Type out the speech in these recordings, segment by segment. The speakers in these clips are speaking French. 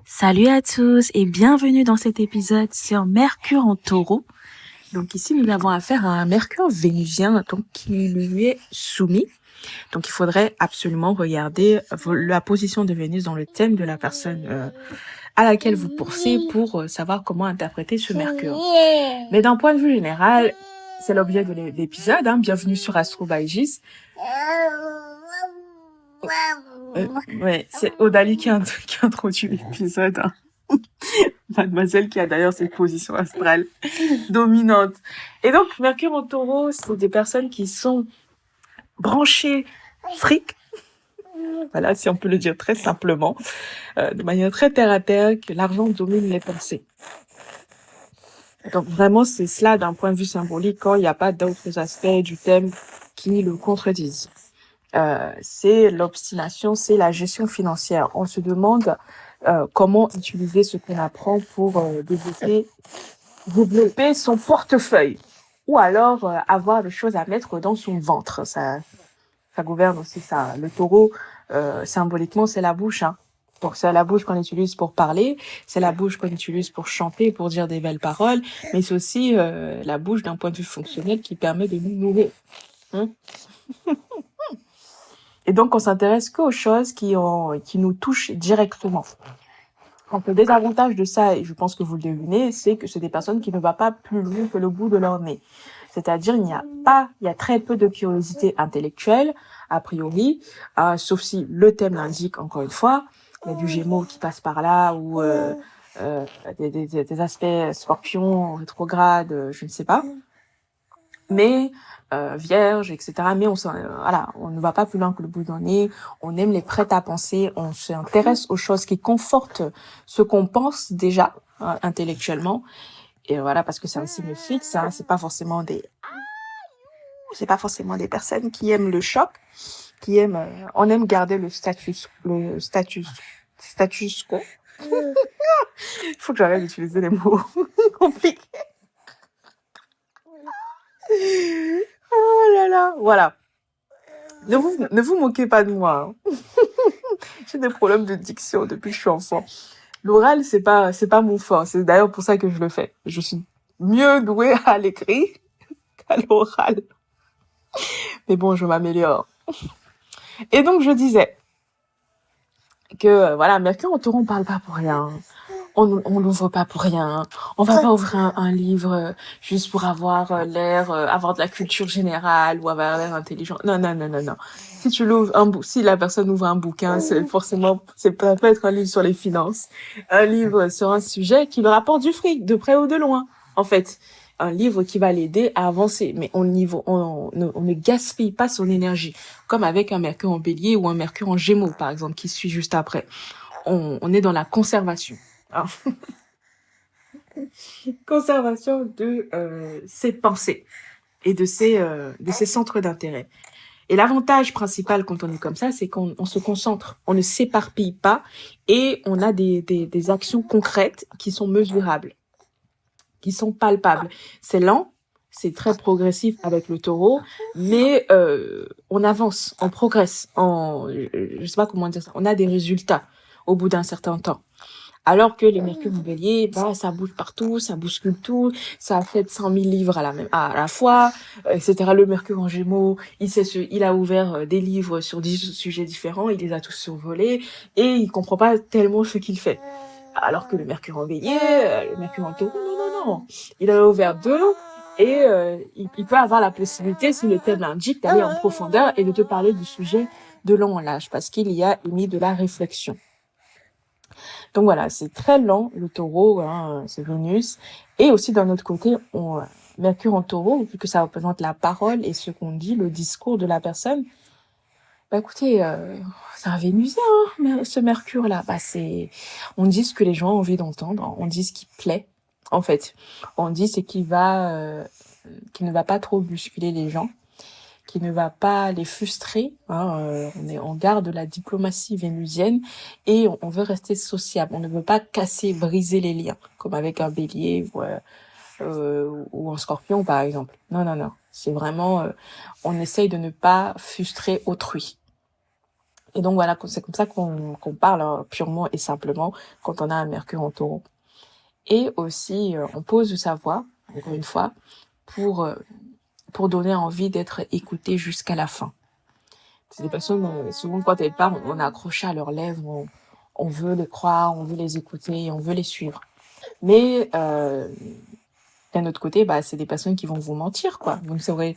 Salut à tous et bienvenue dans cet épisode sur Mercure en Taureau. Donc ici, nous avons affaire à un Mercure vénusien donc qui lui est soumis. Donc il faudrait absolument regarder la position de Vénus dans le thème de la personne à laquelle vous pensez pour savoir comment interpréter ce Mercure. Mais d'un point de vue général, c'est l'objet de l'épisode. Bienvenue sur Astro by Gis. Ouais, c'est Odalie qui introduit l'épisode. Mademoiselle qui a d'ailleurs cette position astrale dominante. Et donc, Mercure en Taureau, c'est des personnes qui sont branchées fric. Voilà, si on peut le dire très simplement, de manière très terre à terre, que l'argent domine les pensées. Donc vraiment, c'est cela d'un point de vue symbolique quand il n'y a pas d'autres aspects du thème qui le contredisent. C'est l'obstination, c'est la gestion financière. On se demande comment utiliser ce qu'on apprend pour développer son portefeuille ou alors avoir des choses à mettre dans son ventre. Ça gouverne aussi ça. Le taureau, symboliquement, c'est la bouche. Donc c'est la bouche qu'on utilise pour parler, c'est la bouche qu'on utilise pour chanter, pour dire des belles paroles, mais c'est aussi la bouche d'un point de vue fonctionnel qui permet de nous nourrir. Et donc, on s'intéresse qu'aux choses qui nous touchent directement. Donc, le désavantage de ça, et je pense que vous le devinez, c'est que c'est des personnes qui ne vont pas plus loin que le bout de leur nez. C'est-à-dire, il y a très peu de curiosité intellectuelle, a priori, sauf si le thème l'indique, encore une fois. Il y a du Gémeaux qui passe par là, ou des aspects scorpions, rétrograde, je ne sais pas. Mais vierge, etc. Mais on ne va pas plus loin que le bout d'un nez. On aime les prêts à penser. On s'intéresse aux choses qui confortent ce qu'on pense déjà intellectuellement. Et voilà, parce que c'est un signe fixe. C'est pas forcément des personnes qui aiment le choc, qui aiment. On aime garder le status quo. Il faut que j'arrête d'utiliser les mots compliqués. Oh là là, voilà. Ne vous moquez pas de moi. J'ai des problèmes de diction depuis que je suis enfant. L'oral, c'est pas mon fort. C'est d'ailleurs pour ça que je le fais. Je suis mieux douée à l'écrit qu'à l'oral. Mais bon, je m'améliore. Et donc, je disais que, voilà, Mercure en Taureau, on parle pas pour rien. On l'ouvre pas pour rien. On va pas ouvrir un livre juste pour avoir l'air, avoir de la culture générale ou avoir l'air intelligent. Non. Si tu l'ouvres si la personne ouvre un bouquin, ça peut être un livre sur les finances, un livre sur un sujet qui lui rapporte du fric, de près ou de loin. En fait, un livre qui va l'aider à avancer. Mais on ne gaspille pas son énergie. Comme avec un Mercure en Bélier ou un Mercure en Gémeaux, par exemple, qui suit juste après. On est dans la conservation. Conservation de ses pensées et de ses centres d'intérêt. Et l'avantage principal quand on est comme ça, c'est qu'on se concentre, on ne s'éparpille pas et on a des actions concrètes qui sont mesurables, qui sont palpables. C'est lent, c'est très progressif avec le taureau, mais on avance, on progresse, je sais pas comment dire ça, on a des résultats au bout d'un certain temps. Alors que les Mercure en Bélier, ça bouge partout, ça bouscule tout, ça fait 100 000 livres à la fois, etc. Le Mercure en Gémeaux, il a ouvert des livres sur 10 sujets différents, il les a tous survolés, et il comprend pas tellement ce qu'il fait. Alors que le Mercure en Bélier, le Mercure en Taureau, non. Il en a ouvert 2, et il peut avoir la possibilité, si le thème l'indique, d'aller en profondeur et de te parler du sujet de long en large, parce qu'il y a émis de la réflexion. Donc voilà, c'est très lent, le taureau, c'est Vénus. Et aussi d'un autre côté, Mercure en taureau, vu que ça représente la parole et ce qu'on dit, le discours de la personne. Écoutez, c'est un Vénusien, ce Mercure-là. On dit ce que les gens ont envie d'entendre, on dit ce qui plaît, en fait. On dit ce qui ne va pas trop bousculer les gens, qui ne va pas les frustrer. On garde la diplomatie vénusienne et on veut rester sociable. On ne veut pas briser les liens, comme avec un bélier ou un scorpion, par exemple. Non. C'est vraiment, on essaye de ne pas frustrer autrui. Et donc voilà, c'est comme ça qu'on parle purement et simplement quand on a un Mercure en Taureau. Et aussi, on pose sa voix, encore une fois, pour donner envie d'être écouté jusqu'à la fin. C'est des personnes, souvent quand elles parlent, on est accroché à leurs lèvres, on veut les croire, on veut les écouter, on veut les suivre. Mais d'un autre côté, c'est des personnes qui vont vous mentir, quoi. Vous savez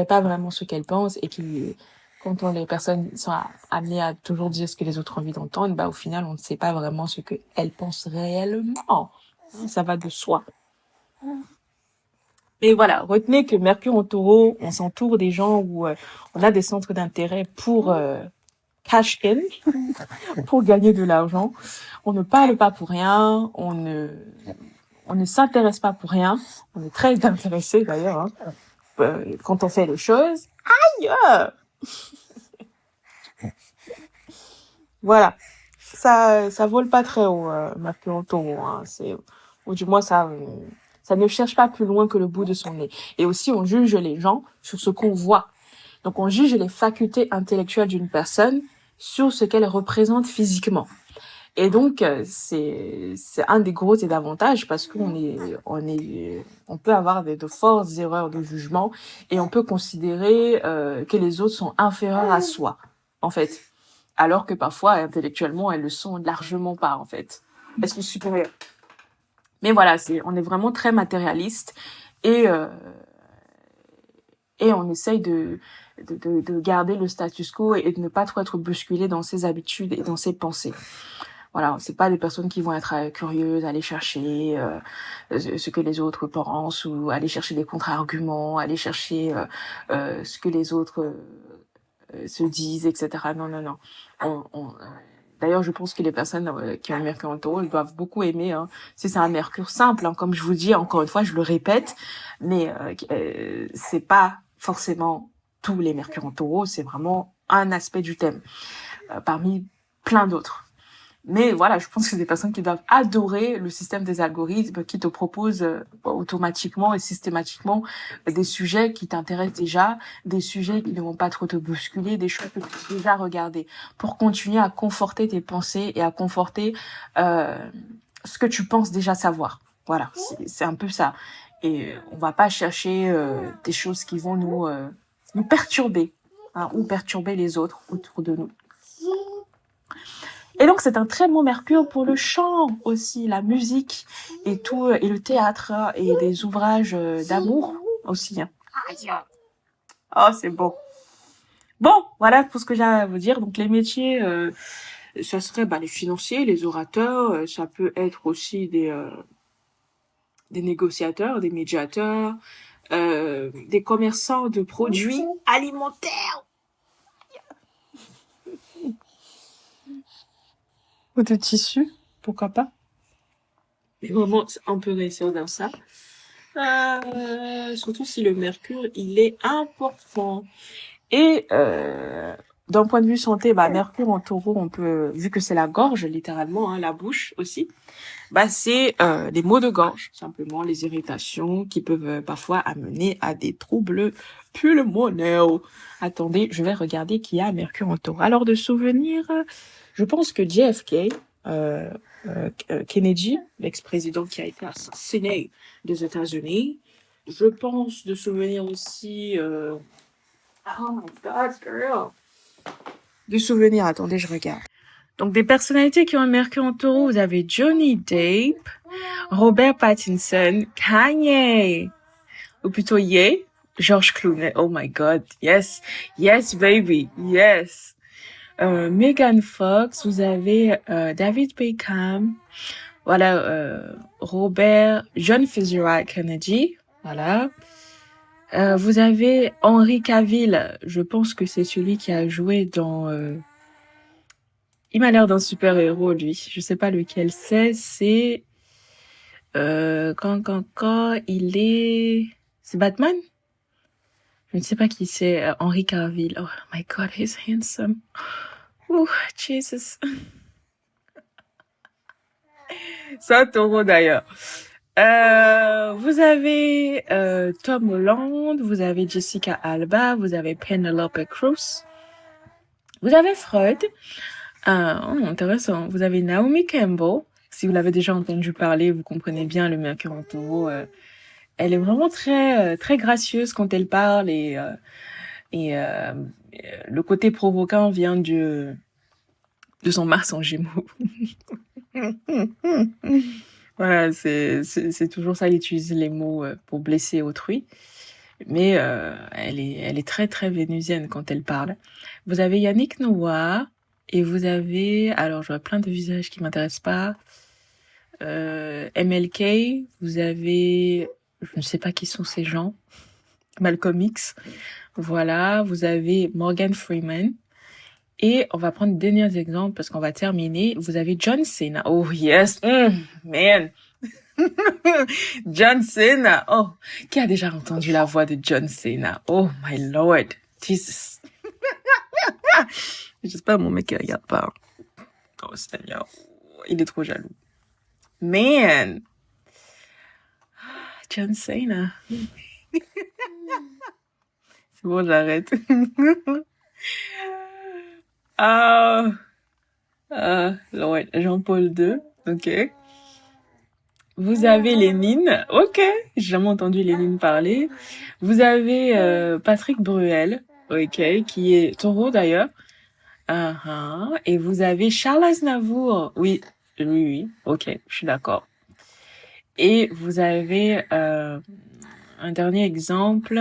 pas vraiment ce qu'elles pensent et qui, quand les personnes sont amenées à toujours dire ce que les autres ont envie d'entendre, au final, on ne sait pas vraiment ce qu'elles pensent réellement. Ça va de soi. Mais voilà, retenez que Mercure en Taureau, on s'entoure des gens où on a des centres d'intérêt pour cash in, pour gagner de l'argent. On ne parle pas pour rien, on ne s'intéresse pas pour rien. On est très intéressé d'ailleurs quand on fait les choses. Aïe! Voilà, ça vole pas très haut, Mercure en Taureau. Hein. Ou du moins ça ne cherche pas plus loin que le bout de son nez. Et aussi, on juge les gens sur ce qu'on voit. Donc, on juge les facultés intellectuelles d'une personne sur ce qu'elle représente physiquement. Et donc, c'est un des gros désavantages parce qu'on on peut avoir de fortes erreurs de jugement et on peut considérer que les autres sont inférieurs à soi, en fait. Alors que parfois, intellectuellement, elles le sont largement pas, en fait. Elles sont supérieures. Mais voilà, on est vraiment très matérialiste et on essaye de garder le status quo et de ne pas trop être bousculé dans ses habitudes et dans ses pensées. Voilà, c'est pas des personnes qui vont être curieuses, aller chercher ce que les autres pensent ou aller chercher des contre-arguments, aller chercher ce que les autres se disent, etc. Non, non, non. D'ailleurs, je pense que les personnes qui ont un Mercure en Taureau, ils doivent beaucoup aimer. Hein. Si c'est un Mercure simple, hein, comme je vous dis, encore une fois, je le répète, mais c'est pas forcément tous les Mercure en Taureau, c'est vraiment un aspect du thème, parmi plein d'autres. Mais voilà, je pense que c'est des personnes qui doivent adorer le système des algorithmes qui te proposent automatiquement et systématiquement des sujets qui t'intéressent déjà, des sujets qui ne vont pas trop te bousculer, des choses que tu as déjà regardées, pour continuer à conforter tes pensées et à conforter ce que tu penses déjà savoir. Voilà, c'est un peu ça. Et on va pas chercher des choses qui vont nous perturber, hein, ou perturber les autres autour de nous. Et donc, c'est un très bon Mercure pour le chant aussi, la musique et tout, et le théâtre, hein, et des ouvrages d'amour aussi. Hein. Oh, c'est beau. Bon, voilà tout ce que j'ai à vous dire. Donc, les métiers, ça serait les financiers, les orateurs, ça peut être aussi des négociateurs, des médiateurs, des commerçants de produits alimentaires. Ou de tissus, pourquoi pas. Mais vraiment, on peut réussir dans ça. Surtout si le mercure, il est important. Et d'un point de vue santé, Mercure en Taureau, on peut, vu que c'est la gorge, littéralement, hein, la bouche aussi, c'est des maux de gorge, simplement les irritations qui peuvent parfois amener à des troubles pulmonaires. Attendez, je vais regarder qui a Mercure en Taureau. Alors de souvenirs, je pense que JFK, Kennedy, l'ex-président qui a été assassiné des États-Unis. Je pense de souvenirs aussi... Oh my God, girl! De souvenirs, attendez, je regarde. Donc, des personnalités qui ont un Mercure en Taureau, vous avez Johnny Depp, Robert Pattinson, Kanye, ou plutôt Ye, George Clooney. Oh my God, yes, yes baby, yes. Megan Fox, vous avez David Beckham, voilà, Robert, John Fitzgerald Kennedy, voilà. Vous avez Henry Cavill, je pense que c'est celui qui a joué dans... Il m'a l'air d'un super-héros, lui. Je sais pas lequel c'est. Quand il est... C'est Batman? Je ne sais pas qui c'est. Henry Cavill. Oh my God, he's handsome. Oh, Jesus. C'est un taureau d'ailleurs. Vous avez Tom Holland, vous avez Jessica Alba, vous avez Penelope Cruz. Vous avez Freud. Ah, intéressant. Vous avez Naomi Campbell. Si vous l'avez déjà entendu parler, vous comprenez bien le Mercure en Taureau. Elle est vraiment très gracieuse quand elle parle et le côté provoquant vient de son Mars en Gémeaux. Voilà, c'est toujours ça, elle utilise les mots pour blesser autrui. Mais elle est très vénusienne quand elle parle. Vous avez Yannick Noah et vous avez, alors je vois plein de visages qui m'intéressent pas. MLK, vous avez, je ne sais pas qui sont ces gens. Malcolm X, voilà. Vous avez Morgan Freeman. Et on va prendre des derniers exemples parce qu'on va terminer. Vous avez John Cena. Oh yes, man. John Cena. Oh, qui a déjà entendu la voix de John Cena? Oh my lord, Jesus. J'espère mon mec il regarde pas. Oh Seigneur, il est trop jaloux. Man, John Cena. C'est bon, j'arrête. Lord, Jean-Paul II, ok. Vous avez Lénine, ok, j'ai jamais entendu Lénine parler. Vous avez Patrick Bruel, ok, qui est taureau d'ailleurs. Et vous avez Charles Aznavour, oui, ok, je suis d'accord. Et vous avez un dernier exemple,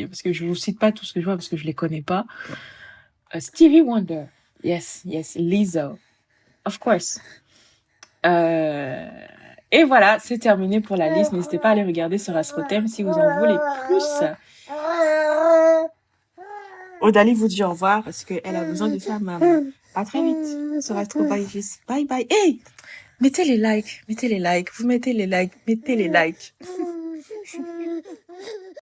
parce que je vous cite pas tout ce que je vois parce que je les connais pas. Stevie Wonder, yes, Lizzo, of course. Et voilà, c'est terminé pour la liste. N'hésitez pas à aller regarder sur Astrothème si vous en voulez plus. Odalie vous dit au revoir parce qu'elle a besoin de sa maman. À très vite sur Astro by Jessie. Bye bye. Hey, mettez les likes. Vous mettez les likes. Mettez les likes.